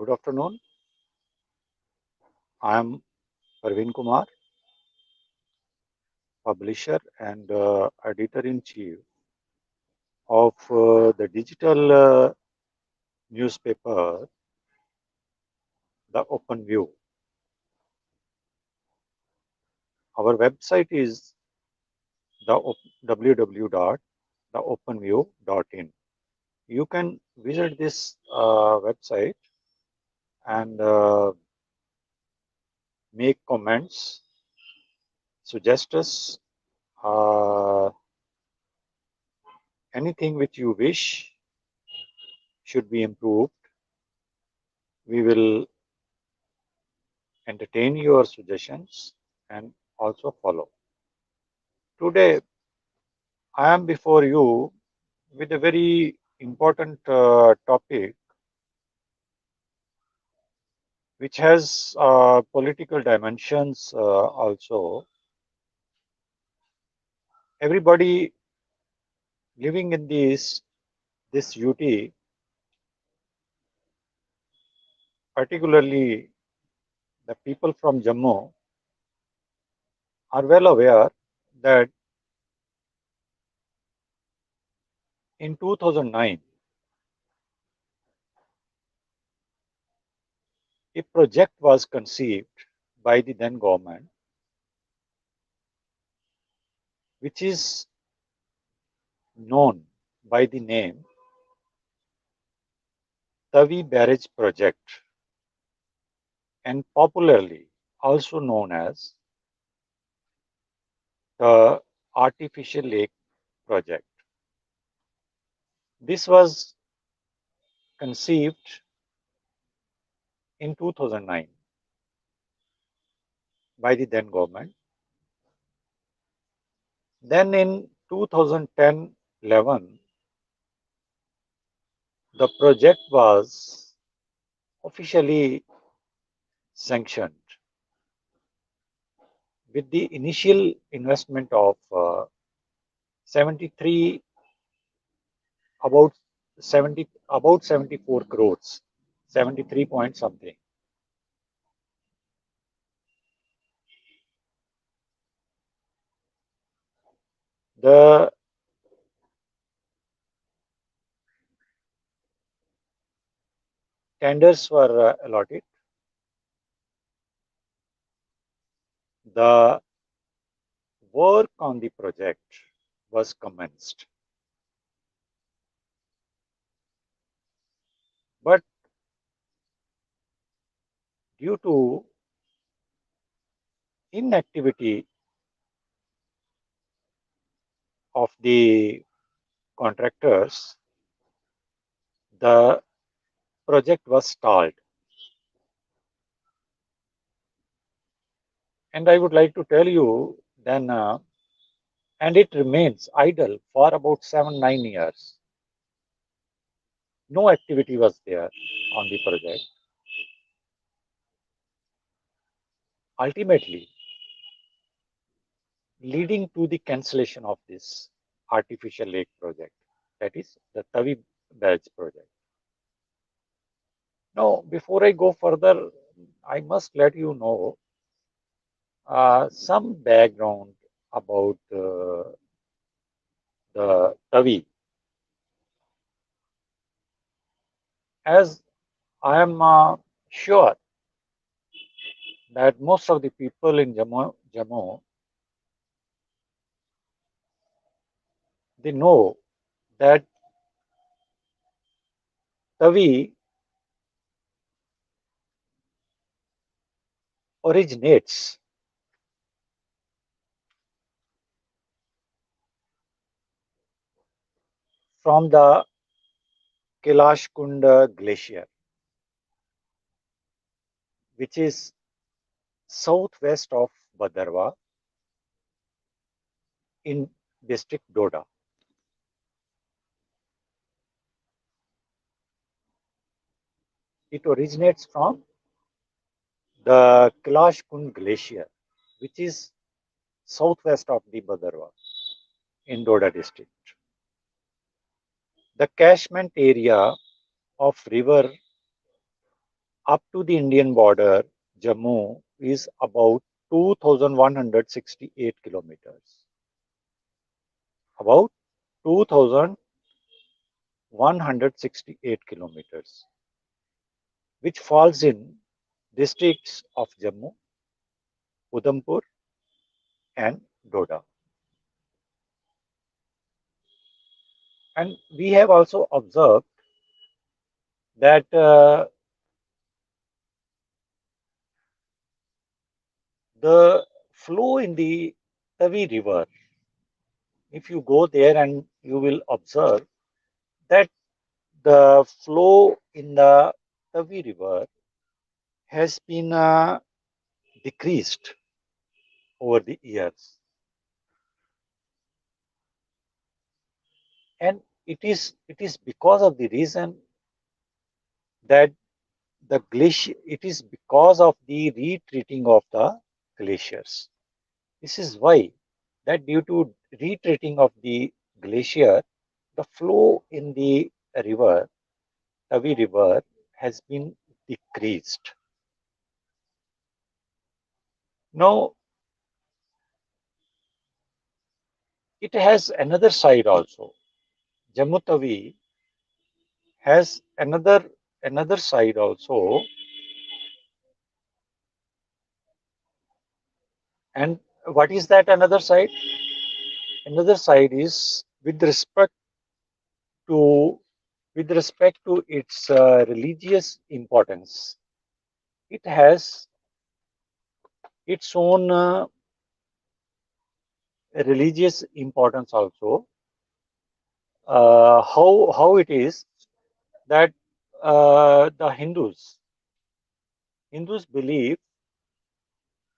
Good afternoon. I am PARVEEN KUMAR, publisher and editor-in-chief of the digital newspaper, The Open View. Our website is www.theopenview.in. You can visit this website and make comments, suggest us uh, anything which you wish should be improved. We will entertain your suggestions and also follow. Today, I am before you with a very important topic which has political dimensions also. Everybody living in this UT, particularly the people from Jammu, are well aware that in 2009, a project was conceived by the then government, which is known by the name Tawi Barrage project, and popularly also known as the Artificial Lake project. This was conceived in 2009 by the then government. Then in 2010-11, the project was officially sanctioned with the initial investment of 73 about 74 crores, 73 point something. The tenders were allotted. The work on the project was commenced. But due to inactivity of the contractors, the project was stalled. And I would like to tell you then, and it remains idle for about 7-9 years. No activity was there on the project. Ultimately, leading to the cancellation of this artificial lake project, that is the Tawi Barrage project. Now, before I go further, I must let you know some background about the Tawi. As I am sure that most of the people in Jammu, they know that Tawi originates from the Kailash Kunda glacier, which is southwest of Bhadarwah in district Doda. It originates from the Kailash Kund glacier, which is southwest of the Bhadarwah in Doda district. The catchment area of river up to the Indian border, Jammu is about 2,168 kilometers. About 2,168 kilometers, which falls in districts of Jammu, Udhampur, and Doda. And we have also observed that the flow in the Tavi River, if you go there and you will observe that the flow in the Tavi River has been decreased over the years. And it is because of the reason that the glacier, it is because of the retreating of the glaciers. This is why that due to retreating of the glacier, the flow in the river, Tavi River, has been decreased. Now, it has another side also. Jammu Tavi has another side also, and what is that another side? Another side is to with respect to its religious importance. It has its own religious importance also. How it is that the Hindus believe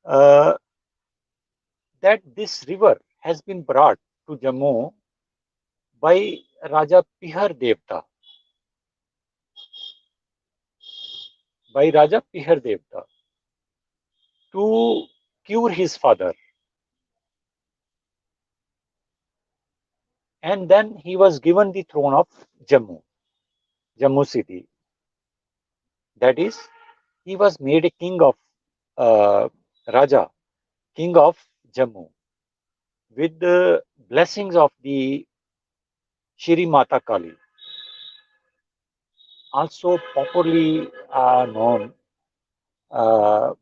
uh, that this river has been brought to Jammu by Raja Pihar Devta, by Raja Pihar Devta to cure his father, and then he was given the throne of Jammu city. That is, he was made a king of Raja, king of Jammu, with the blessings of the Shri Mata Kali, also popularly known uh,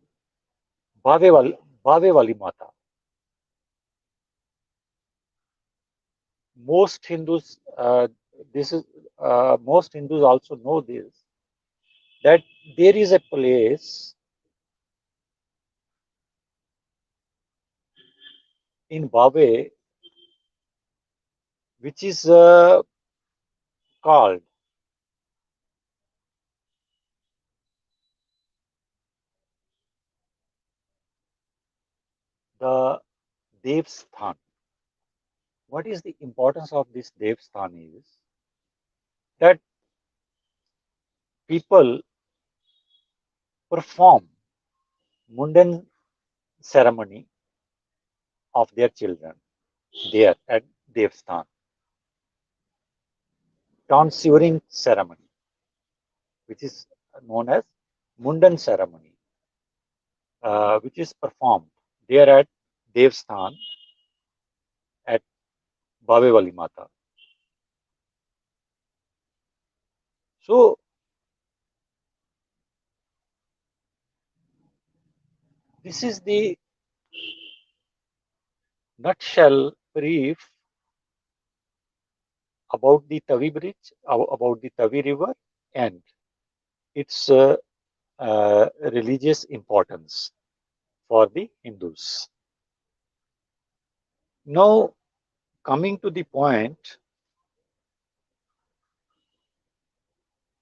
Bave Wali Mata. Most Hindus, most Hindus also know this, that there is a place in Bave which is called the Devsthan. What is the importance of this Devsthan is that people perform mundane ceremony of their children there at Devsthan, tonsuring ceremony, which is known as Mundan ceremony, which is performed there at Devsthan at Bhavevali Mata. So this is the nutshell brief about the Tavi Bridge, about the Tavi River, and its religious importance for the Hindus. Now, coming to the point,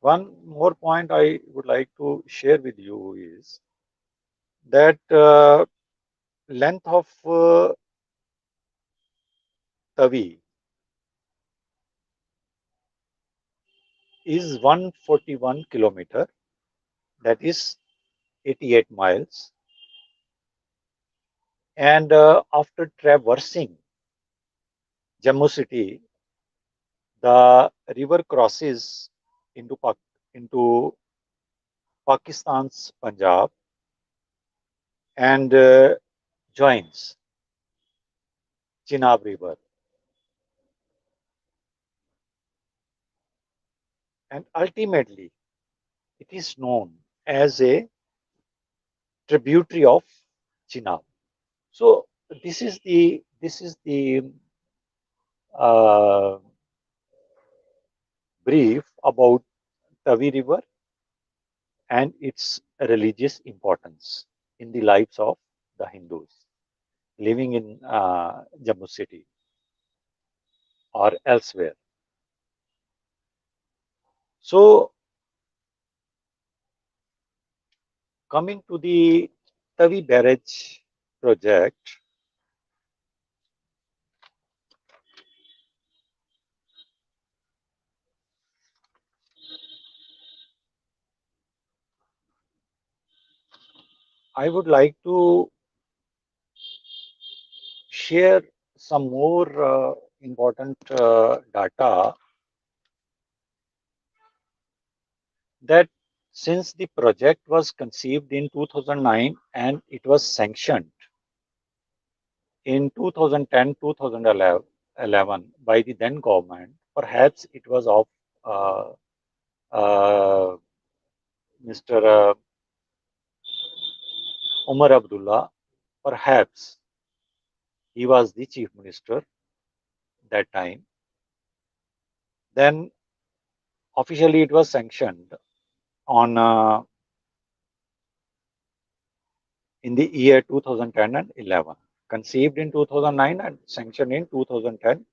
one more point I would like to share with you is that length of Tavi is 141 kilometer, that is 88 miles, and after traversing Jammu city, the river crosses into into Pakistan's Punjab and joins Chenab River. And ultimately, it is known as a tributary of Chenab. So this is the uh, brief about Tavi River and its religious importance in the lives of the Hindus living in Jammu city or elsewhere. So coming to the Tavi Barrage project, I would like to share some more important data that since the project was conceived in 2009 and it was sanctioned in 2010 2011 by the then government, perhaps it was of uh, uh, Mr. Umar Abdullah, perhaps he was the chief minister that time. Then officially it was sanctioned on in the year 2010 and 11, conceived in 2009 and sanctioned in 2010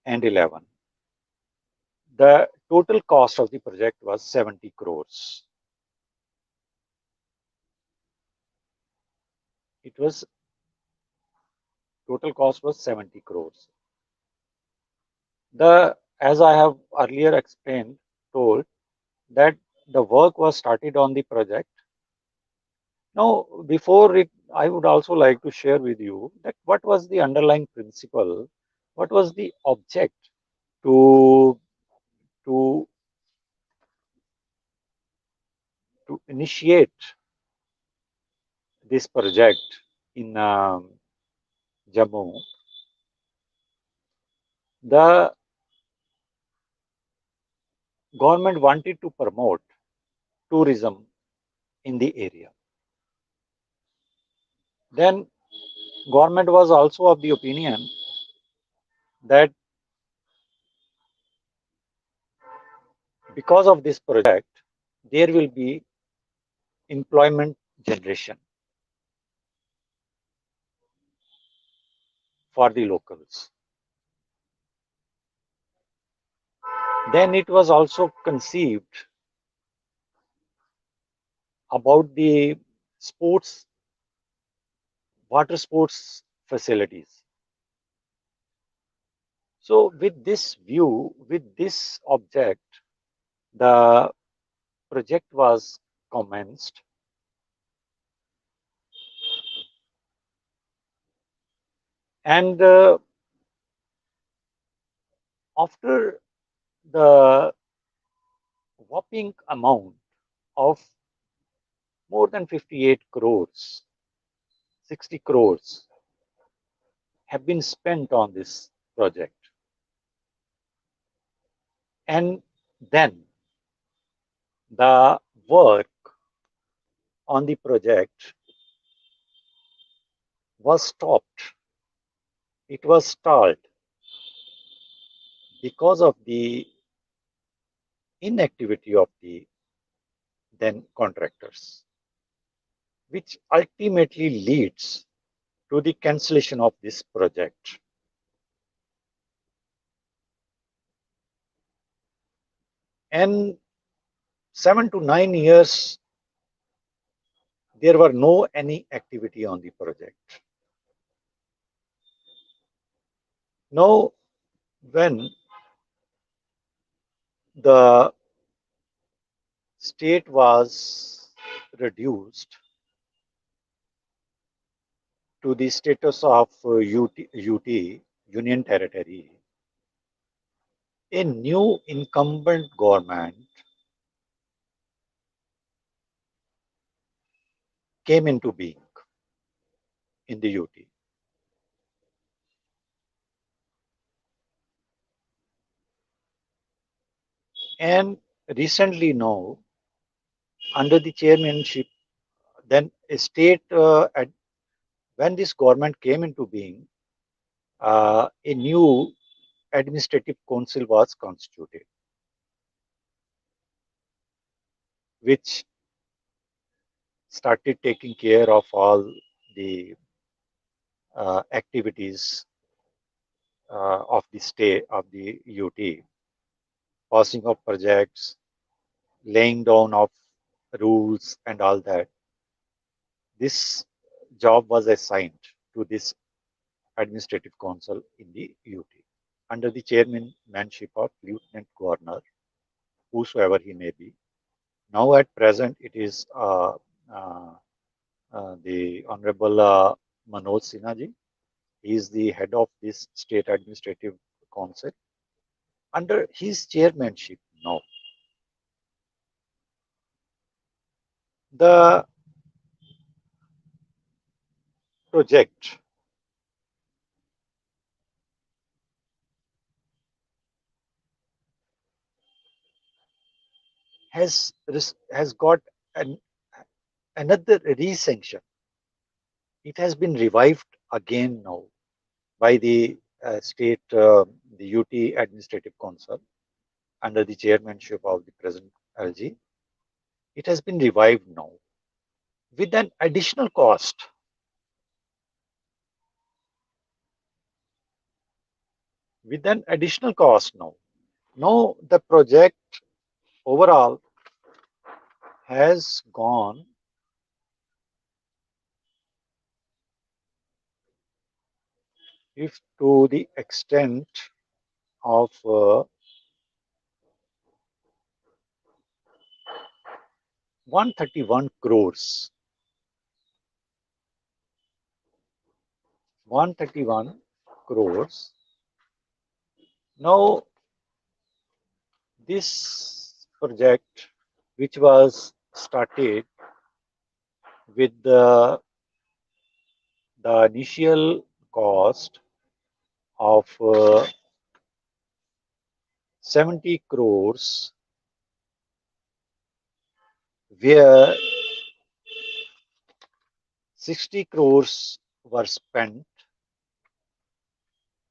and 11. The total cost of the project was 70 crores. It was total cost was 70 crores. The as I have earlier explained, told that the work was started on the project. Now, before it, I would also like to share with you that what was the underlying principle, what was the object to to to initiate this project in Jammu. The government wanted to promote tourism in the area. Then government was also of the opinion that because of this project, there will be employment generation for the locals. Then it was also conceived about the sports, water sports facilities. So with this view, with this object, the project was commenced, and after the whopping amount of more than 58 crores, 60 crores have been spent on this project. And then the work on the project was stopped. It was stalled because of the inactivity of the then contractors, which ultimately leads to the cancellation of this project. And 7 to 9 years, there were no any activity on the project. Now, when the state was reduced to the status of UT, Union Territory, a new incumbent government came into being in the UT. And recently now, under the chairmanship, then a state, when this government came into being, a new administrative council was constituted, which started taking care of all the activities of the state of the UT, passing of projects, laying down of rules, and all that. This job was assigned to this administrative council in the UT under the chairmanship of Lieutenant Governor, whosoever he may be. Now, at present, it is the Honorable Manoj Sinha ji. He is the head of this state administrative council. Under his chairmanship, now the project has got an, another resanction. It has been revived again now by the state, the UT Administrative Council under the chairmanship of the present LG. It has been revived now with an additional cost. With an additional cost now. Now the project overall has gone if to the extent of 131 crores. 131 crores. Now, this project, which was started with the initial cost of 70 crores, where 60 crores were spent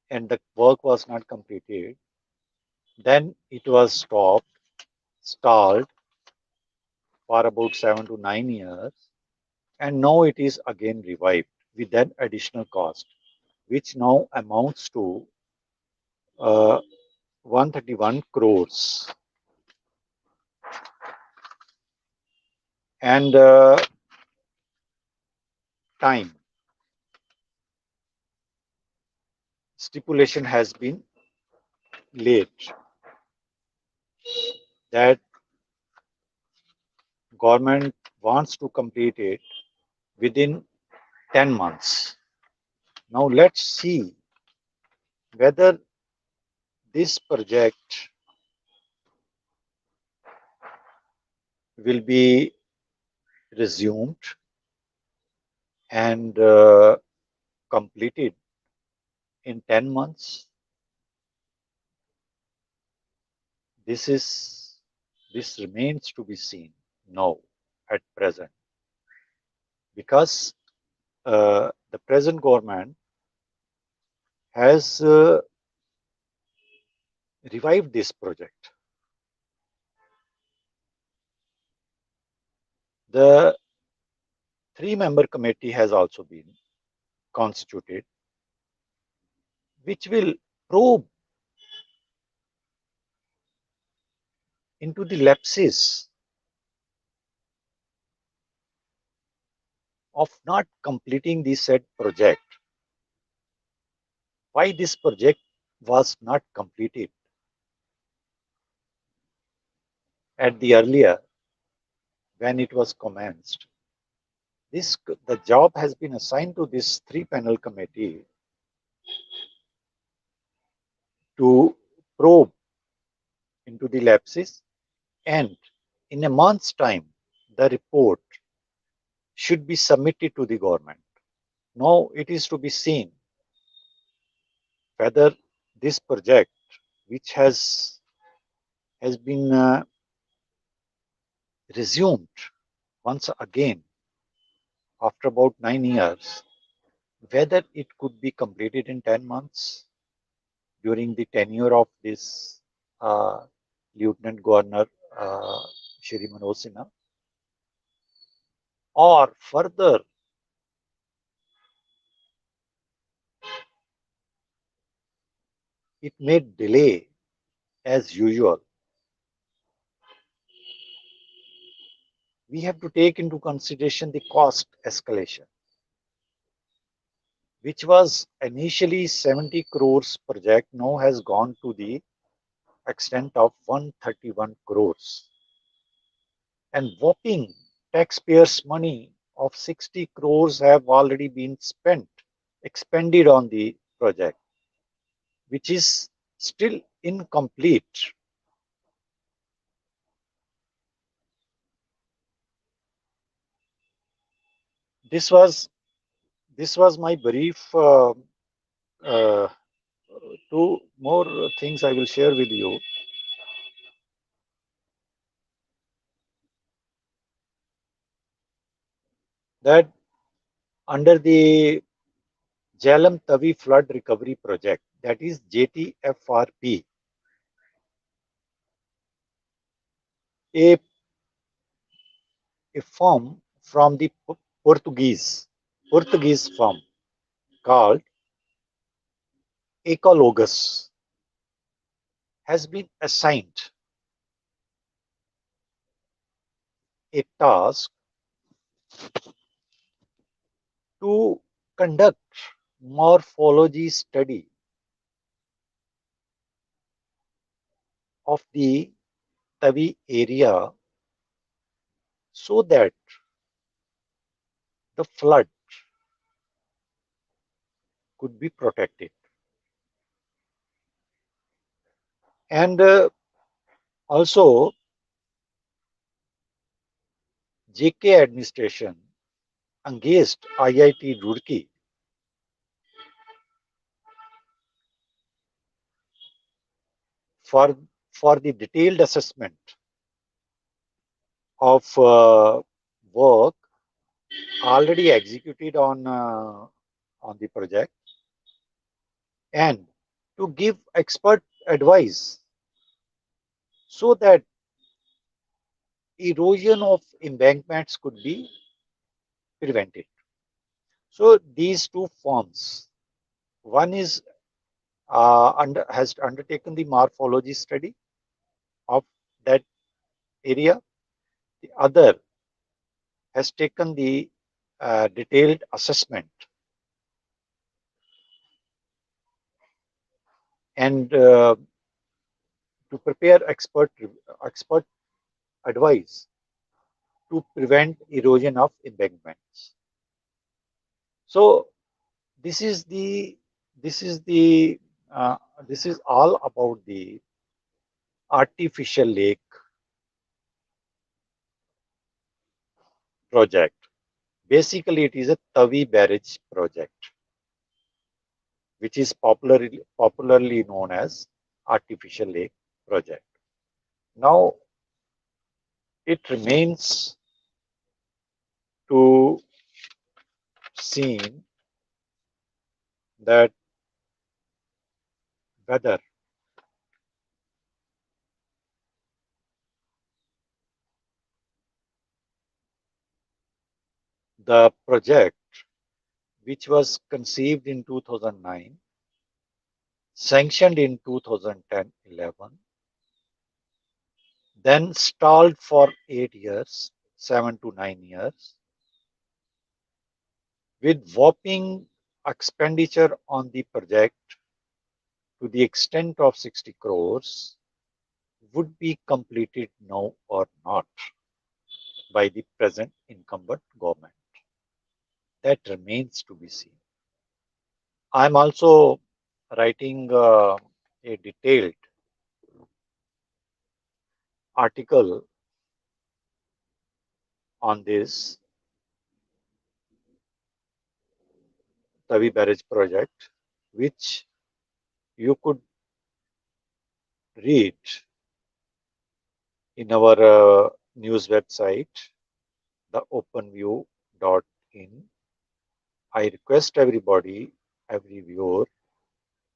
and the work was not completed. Then it was stopped, stalled for about 7 to 9 years, and now it is again revived with an additional cost, which now amounts to 131 crores. And time stipulation has been laid that government wants to complete it within 10 months. Now let's see whether this project will be resumed and completed in 10 months. This remains to be seen now at present, because the present government has revived this project. The three-member committee has also been constituted, which will probe into the lapses of not completing the said project. Why this project was not completed at the earlier when it was commenced. The job has been assigned to this three-panel committee to probe into the lapses, and in a month's time, the report should be submitted to the government. Now it is to be seen whether this project, which has been resumed once again after about 9 years, whether it could be completed in 10 months during the tenure of this uh, Lieutenant Governor Shri Manoj Sinha, or further it may delay as usual. We have to take into consideration the cost escalation, which was initially 70 crores project, now has gone to the extent of 131 crores. And whopping taxpayers' money of 60 crores have already been expended on the project, which is still incomplete. This was this was my brief. Uh, Two more things I will share with you. That under the Jhelum Tawi Flood Recovery Project, that is JTFRP, a, a firm from the Portuguese firm called Ecologus has been assigned a task to conduct morphology study of the Tavi area so that the flood could be protected. And also, JK administration engaged IIT Roorkee for, for the detailed assessment of work already executed on the project, and to give expert advice so that erosion of embankments could be prevented. So these two firms, one is has undertaken the morphology study of that area. The other has taken the detailed assessment and to prepare expert advice to prevent erosion of embankments. So this is the this is the this is all about the artificial lake project. Basically, it is a Tawi Barrage project, which is popularly known as artificial lake project. Now, it remains to seen that whether the project, which was conceived in 2009, sanctioned in 2010-11, then stalled for 8 years, 7 to 9 years, with whopping expenditure on the project to the extent of 60 crores, would be completed now or not by the present incumbent government. That remains to be seen. I'm also writing a detailed article on this Tawi Barrage project, which you could read in our news website, theopenview.in. I request everybody, every viewer,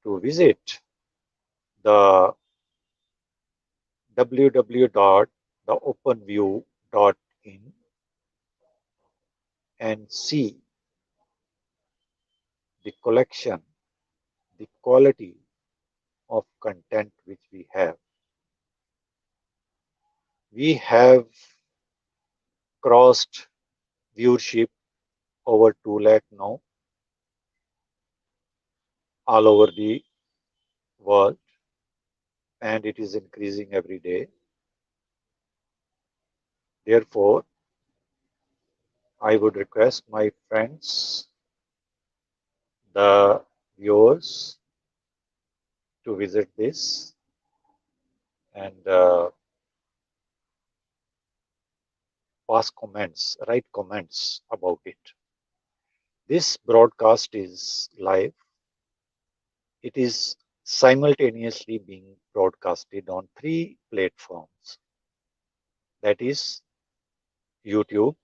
to visit the www.theopenview.in and see the collection, the quality of content which we have. We have crossed viewership over 2 lakh now all over the world, and it is increasing every day. Therefore, I would request my friends, the viewers, to visit this and pass comments, write comments about it. This broadcast is live. It is simultaneously being broadcasted on 3 platforms. That is YouTube.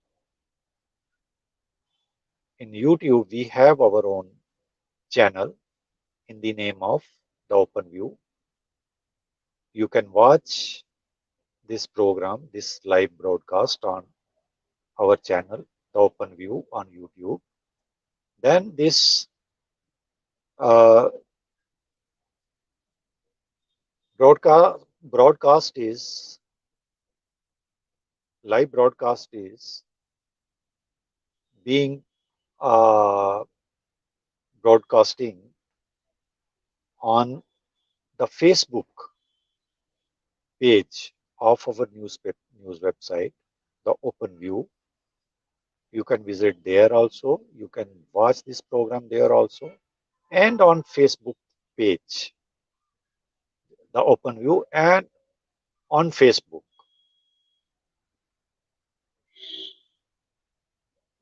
In YouTube, we have our own channel in the name of the Open View. You can watch this program, this live broadcast on our channel, the Open View on YouTube. Then this uh, broadcast is live broadcast is being uh, broadcasting on the Facebook page of our news website, the Open View. You can visit there also. You can watch this program there also, and on Facebook page, the Open View, and on Facebook,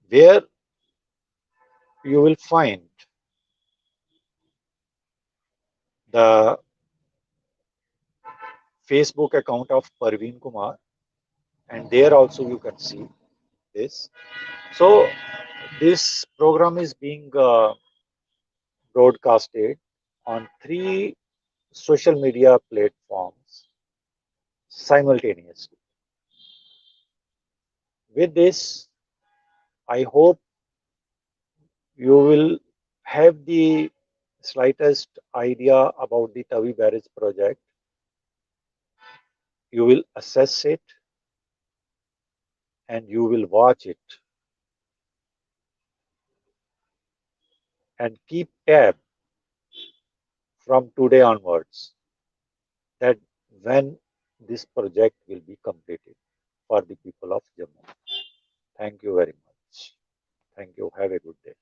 where you will find the Facebook account of Parveen Kumar, and there also you can see this. So this program is being broadcasted on 3 social media platforms simultaneously. With this, I hope you will have the slightest idea about the Tawi Barrage project. You will assess it and you will watch it and keep tab from today onwards that when this project will be completed for the people of Jammu. Thank you very much. Thank you. Have a good day.